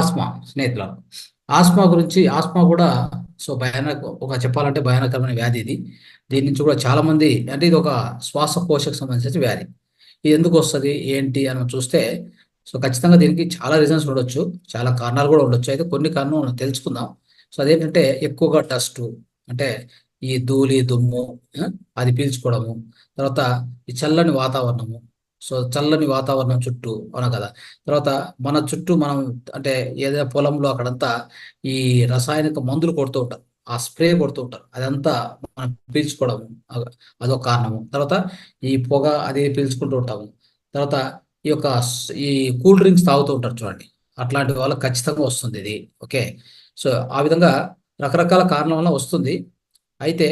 ఆస్మా స్నేహితులను. ఆస్మా కూడా ఒక చెప్పాలంటే భయానకరమైన వ్యాధి ఇది. దీని నుంచి కూడా చాలా మంది అంటే ఇది ఒక శ్వాసకోశకు సంబంధించిన వ్యాధి. ఇది ఎందుకు వస్తుంది ఏంటి అని మనం చూస్తే ఖచ్చితంగా దీనికి చాలా రీజన్స్ ఉండొచ్చు. చాలా కారణాలు కూడా ఉండొచ్చు. అయితే కొన్ని కారణాలు మనం తెలుసుకుందాం. అదేంటంటే ఎక్కువగా డస్ట్ అంటే ఈ ధూళి దుమ్ము ఆ, అది పీల్చుకోవడము. తర్వాత ఈ చల్లని వాతావరణము. చల్లని వాతావరణం చుట్టూ అవునా కదా. తర్వాత మన చుట్టూ మనం అంటే ఏదైనా పొలంలో అక్కడంతా ఈ రసాయనిక మందులు కొడుతూ ఉంటారు. ఆ స్ప్రే కొడుతూ ఉంటారు. అదంతా మనం పీల్చుకోవడం అదొక కారణము. తర్వాత ఈ పొగ అది పీల్చుకుంటూ ఉంటాము. తర్వాత ఈ కూల్ డ్రింక్స్ తాగుతూ ఉంటారు చూడండి. అట్లాంటి వాళ్ళకి ఖచ్చితంగా వస్తుంది ఇది. ఓకే. సో ఆ విధంగా రకరకాల కారణాల వల్ల వస్తుంది. అయితే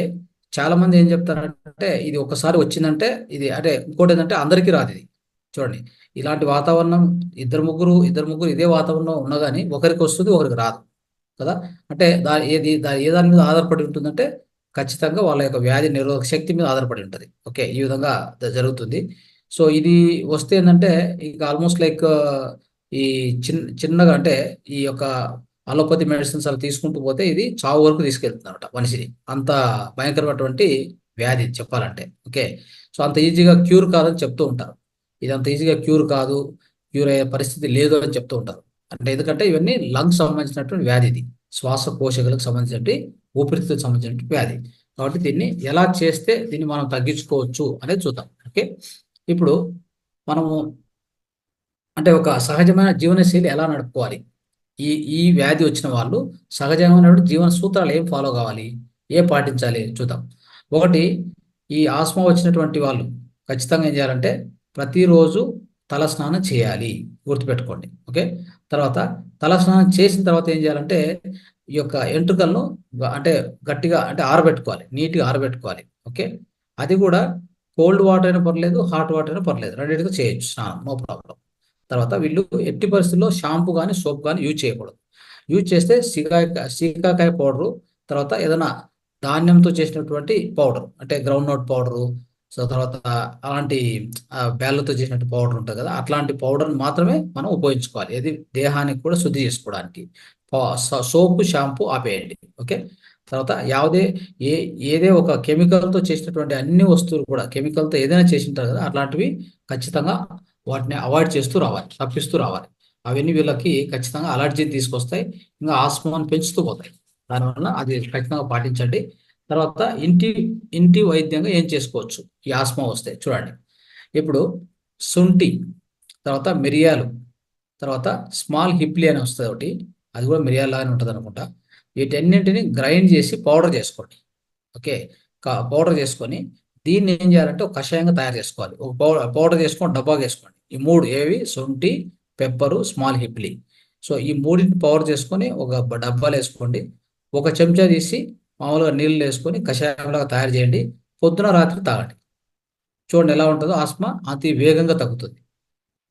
చాలా మంది ఏం చెప్తారంటే ఇది ఒకసారి వచ్చిందంటే ఇది అంటే ఇంకోటి ఏంటంటే అందరికీ రాదు ఇది. చూడండి, ఇలాంటి వాతావరణం ఇద్దరు ముగ్గురు ఇదే వాతావరణం ఉన్నా కానీ ఒకరికి వస్తుంది ఒకరికి రాదు కదా. అంటే ఏ దాని మీద ఆధారపడి ఉంటుందంటే ఖచ్చితంగా వాళ్ళ యొక్క వ్యాధి నిరోధక శక్తి మీద ఆధారపడి ఉంటుంది. ఓకే, ఈ విధంగా జరుగుతుంది. సో ఇది వస్తే ఏంటంటే ఇక ఆల్మోస్ట్ లైక్ ఈ చిన్నగా అంటే ఈ యొక్క అలోపతి మెడిసిన్స్ అవి తీసుకుంటూ పోతే ఇది చావు వరకు తీసుకెళ్తుందన్నమాట మనిషిని. అంత భయంకరమైనటువంటి వ్యాధి చెప్పాలంటే. ఓకే. సో అంత ఈజీగా క్యూర్ కాదని చెప్తూ ఉంటారు. ఇది అంత ఈజీగా క్యూర్ కాదు, క్యూర్ అయ్యే పరిస్థితి లేదు అని చెప్తూ ఉంటారు. అంటే ఎందుకంటే ఇవన్నీ లంగ్స్ సంబంధించినటువంటి వ్యాధి ఇది. శ్వాసకోశలకు సంబంధించినటువంటి ఊపిరితిత్తులకు సంబంధించినటువంటి వ్యాధి. కాబట్టి దీన్ని ఎలా చేస్తే దీన్ని మనం తగ్గించుకోవచ్చు అనేది చూద్దాం. ఓకే. ఇప్పుడు మనము అంటే ఒక సహజమైన జీవనశైలి ఎలా నడుపుకోవాలి, ఈ ఈ వ్యాధి వచ్చిన వాళ్ళు సహజమైనటువంటి జీవన సూత్రాలు ఏం ఫాలో కావాలి, ఏం పాటించాలి చూద్దాం. ఒకటి, ఈ ఆస్మా వచ్చినటువంటి వాళ్ళు ఖచ్చితంగా ఏం చేయాలంటే ప్రతిరోజు తల స్నానం చేయాలి. గుర్తుపెట్టుకోండి. ఓకే. తర్వాత తల స్నానం చేసిన తర్వాత ఏం చేయాలంటే ఈ యొక్క ఎంట్రుకలను అంటే గట్టిగా అంటే ఆరబెట్టుకోవాలి, నీట్గా ఆరబెట్టుకోవాలి. ఓకే. అది కూడా కోల్డ్ వాటర్ అయినా పర్లేదు, హాట్ వాటర్ అయినా పర్లేదు, రెండింటితో చేయొచ్చు స్నానం, నో ప్రాబ్లం. తర్వాత వీళ్ళు ఎట్టి పరిస్థితుల్లో షాంపూ కానీ సోప్ కానీ యూజ్ చేయకూడదు. యూజ్ చేస్తే సీకాకాయ పౌడరు, తర్వాత ఏదైనా ధాన్యంతో చేసినటువంటి పౌడర్ అంటే గ్రౌండ్ నట్ పౌడరు, సో తర్వాత అలాంటి బేళ్ళతో చేసినట్టు పౌడర్ ఉంటుంది కదా, అట్లాంటి పౌడర్ని మాత్రమే మనం ఉపయోగించుకోవాలి. ఇది దేహానికి కూడా శుద్ధి చేసుకోవడానికి. సోపు షాంపూ ఆపేయండి. ఓకే. తర్వాత ఏ ఏదే ఒక కెమికల్తో చేసినటువంటి అన్ని వస్తువులు కూడా కెమికల్తో ఏదైనా చేసి ఉంటారు కదా, అట్లాంటివి ఖచ్చితంగా వాటిని అవాయిడ్ చేస్తూ రావాలి, తప్పిస్తూ రావాలి. అవన్నీ వీళ్ళకి ఖచ్చితంగా అలర్జీని తీసుకొస్తాయి, ఇంకా ఆస్మాను పెంచుతూ పోతాయి. దానివల్ల అది ఖచ్చితంగా పాటించండి. తర్వాత ఇంటి ఇంటి వైద్యంగా ఏం చేసుకోవచ్చు ఈ ఆస్మా వస్తే చూడండి. ఇప్పుడు శుంఠి, తర్వాత మిరియాలు, తర్వాత స్మాల్ హిప్లీ అని వస్తుంది ఒకటి, అది కూడా మిరియాలాగానే ఉంటుంది అనుకుంటా. వీటన్నింటిని గ్రైండ్ చేసి పౌడర్ చేసుకోండి. ఓకే. పౌడర్ చేసుకొని దీన్ని ఏం చేయాలంటే ఒక కషాయంగా తయారు చేసుకోవాలి. ఒక పౌడర్ చేసుకొని డబ్బాగా వేసుకోండి. ఈ మూడు ఏవి, శొంఠి, పెప్పరు, స్మాల్ హిప్లీ. సో ఈ మూడింటిని పౌడర్ చేసుకొని ఒక డబ్బాలు వేసుకోండి. ఒక చెంచా తీసి మామూలుగా నీళ్ళు వేసుకొని కషాయంలాగా తయారు చేయండి. పొద్దున రాత్రి తాగండి. చూడండి ఎలా ఉంటుందో, ఆస్మా అతి వేగంగా తగ్గుతుంది,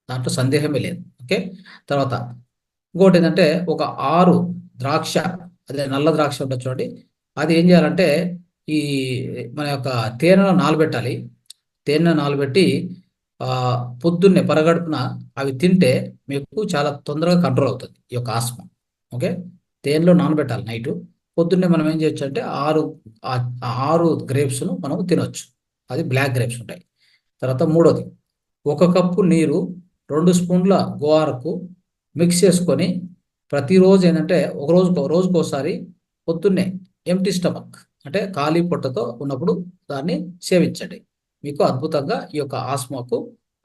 దాంట్లో సందేహమే లేదు. ఓకే. తర్వాత ఇంకోటి ఏంటంటే ఒక 6 ద్రాక్ష, అదే నల్ల ద్రాక్ష ఉంటుంది చూడండి, అది ఏం చేయాలంటే ఈ మన యొక్క తేనెలో నానబెట్టాలి. తేనె నానబెట్టి ఆ, పొద్దున్నే పరగడుపున అవి తింటే మీకు చాలా తొందరగా కంట్రోల్ అవుతుంది ఈ యొక్క ఆస్మా. ఓకే. తేనెలో నానబెట్టాలి నైటు. పొద్దున్నే మనం ఏం చేయొచ్చు అంటే 6 గ్రేప్స్ను మనం తినొచ్చు. అది బ్లాక్ గ్రేప్స్ ఉంటాయి. తర్వాత మూడోది, 1 కప్పు నీరు 2 స్పూన్ల గోవారకు మిక్స్ చేసుకొని ప్రతిరోజు ఏంటంటే రోజుకోసారి పొద్దున్నే ఎంటీ స్టమక్ అంటే ఖాళీ పొట్టతో ఉన్నప్పుడు దాన్ని సేవించండి. మీకు అద్భుతంగా ఈ యొక్క ఆస్మాకు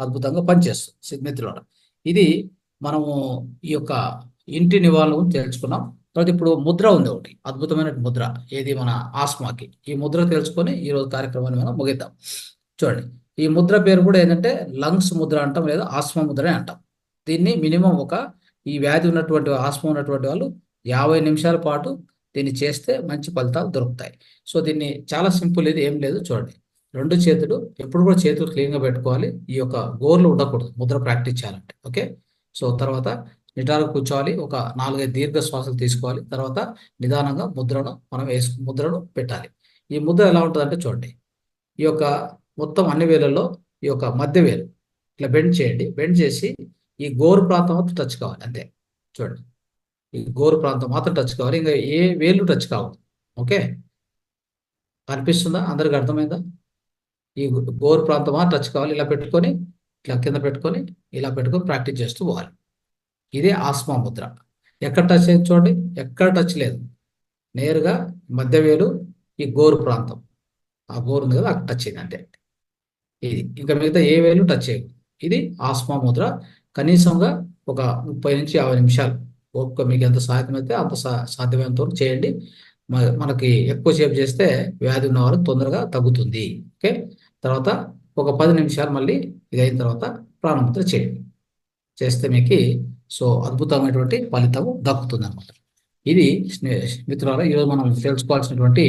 అద్భుతంగా పనిచేస్తుంది మిత్రులారా. ఇది మనము ఈ యొక్క ఇంటి నివారణ గురించి తెలుసుకున్నాం. తర్వాత ఇప్పుడు ముద్ర ఉంది ఒకటి, అద్భుతమైన ముద్ర, ఏది మన ఆస్మాకి. ఈ ముద్ర తెలుసుకొని ఈరోజు కార్యక్రమాన్ని మనం ముగిద్దాం. చూడండి, ఈ ముద్ర పేరు కూడా ఏంటంటే లంగ్స్ ముద్ర అంటాం, లేదా ఆస్మా ముద్రనే అంటాం. దీన్ని మినిమం ఈ వ్యాధి ఉన్నటువంటి ఆస్మా ఉన్నటువంటి వాళ్ళు 50 నిమిషాల పాటు దీన్ని చేస్తే మంచి ఫలితాలు దొరుకుతాయి. సో దీన్ని చాలా సింపుల్, ఇది ఏం లేదు. చూడండి, 2 చేతులు ఎప్పుడు కూడా చేతులు క్లీన్గా పెట్టుకోవాలి. ఈ యొక్క గోర్లు ఉండకూడదు ముద్ర ప్రాక్టీస్ చేయాలంటే. ఓకే. సో తర్వాత నిటారుగా కూర్చోవాలి. ఒక 4-5 దీర్ఘ శ్వాసలు తీసుకోవాలి. తర్వాత నిదానంగా ముద్రను పెట్టాలి. ఈ ముద్ర ఎలా ఉంటుందంటే చూడండి, ఈ యొక్క మొత్తం అన్ని వేళల్లో ఈ యొక్క మధ్య వేలు ఇట్లా బెండ్ చేయండి. బెండ్ చేసి ఈ గోరు ప్రాంతం టచ్ కావాలి అంతే. చూడండి, ఈ గోరు ప్రాంతం మాత్రం టచ్ కావాలి, ఇంకా ఏ వేళ్ళు టచ్ కావద్దు. ఓకే, కనిపిస్తుందా? అందరికి అర్థమైందా? ఈ గోరు ప్రాంతం మాత్రం టచ్ కావాలి. ఇలా పెట్టుకొని, ఇట్లా కింద పెట్టుకొని, ఇలా పెట్టుకొని ప్రాక్టీస్ చేస్తూ పోవాలి. ఇదే ఆస్మా ముద్ర. ఎక్కడ టచ్ అయింది చూడండి, ఎక్కడ టచ్ లేదు. నేరుగా మధ్య వేలు, ఈ గోరు ప్రాంతం, ఆ గోరు ఉంది కదా, అక్కడ టచ్ అయింది అంతే. ఇది ఇంకా మిగతా ఏ వేలు టచ్ చేయదు. ఇది ఆస్మా ముద్ర. కనీసంగా ఒక 30 నుంచి 50 నిమిషాలు ఓపిక మీకు ఎంత సాధ్యమైతే అంత సాధ్యమైనంత వరకు చేయండి. మనకి ఎక్కువ సేపు చేస్తే వ్యాధి ఉన్న వాళ్ళకి తొందరగా తగ్గుతుంది. ఓకే, తర్వాత ఒక 10 నిమిషాలు మళ్ళీ ఇది అయిన తర్వాత ప్రాణముద్ర చేయండి. చేస్తే మీకు సో అద్భుతమైనటువంటి ఫలితము దక్కుతుంది అనమాట. ఇది మిత్రులారా, ఈరోజు మనం తెలుసుకోవాల్సినటువంటి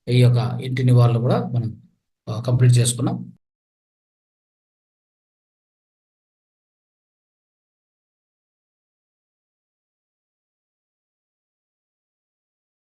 ఈ యొక్క ఇంటి నివారణ కూడా మనం కంప్లీట్ చేసుకున్నాం.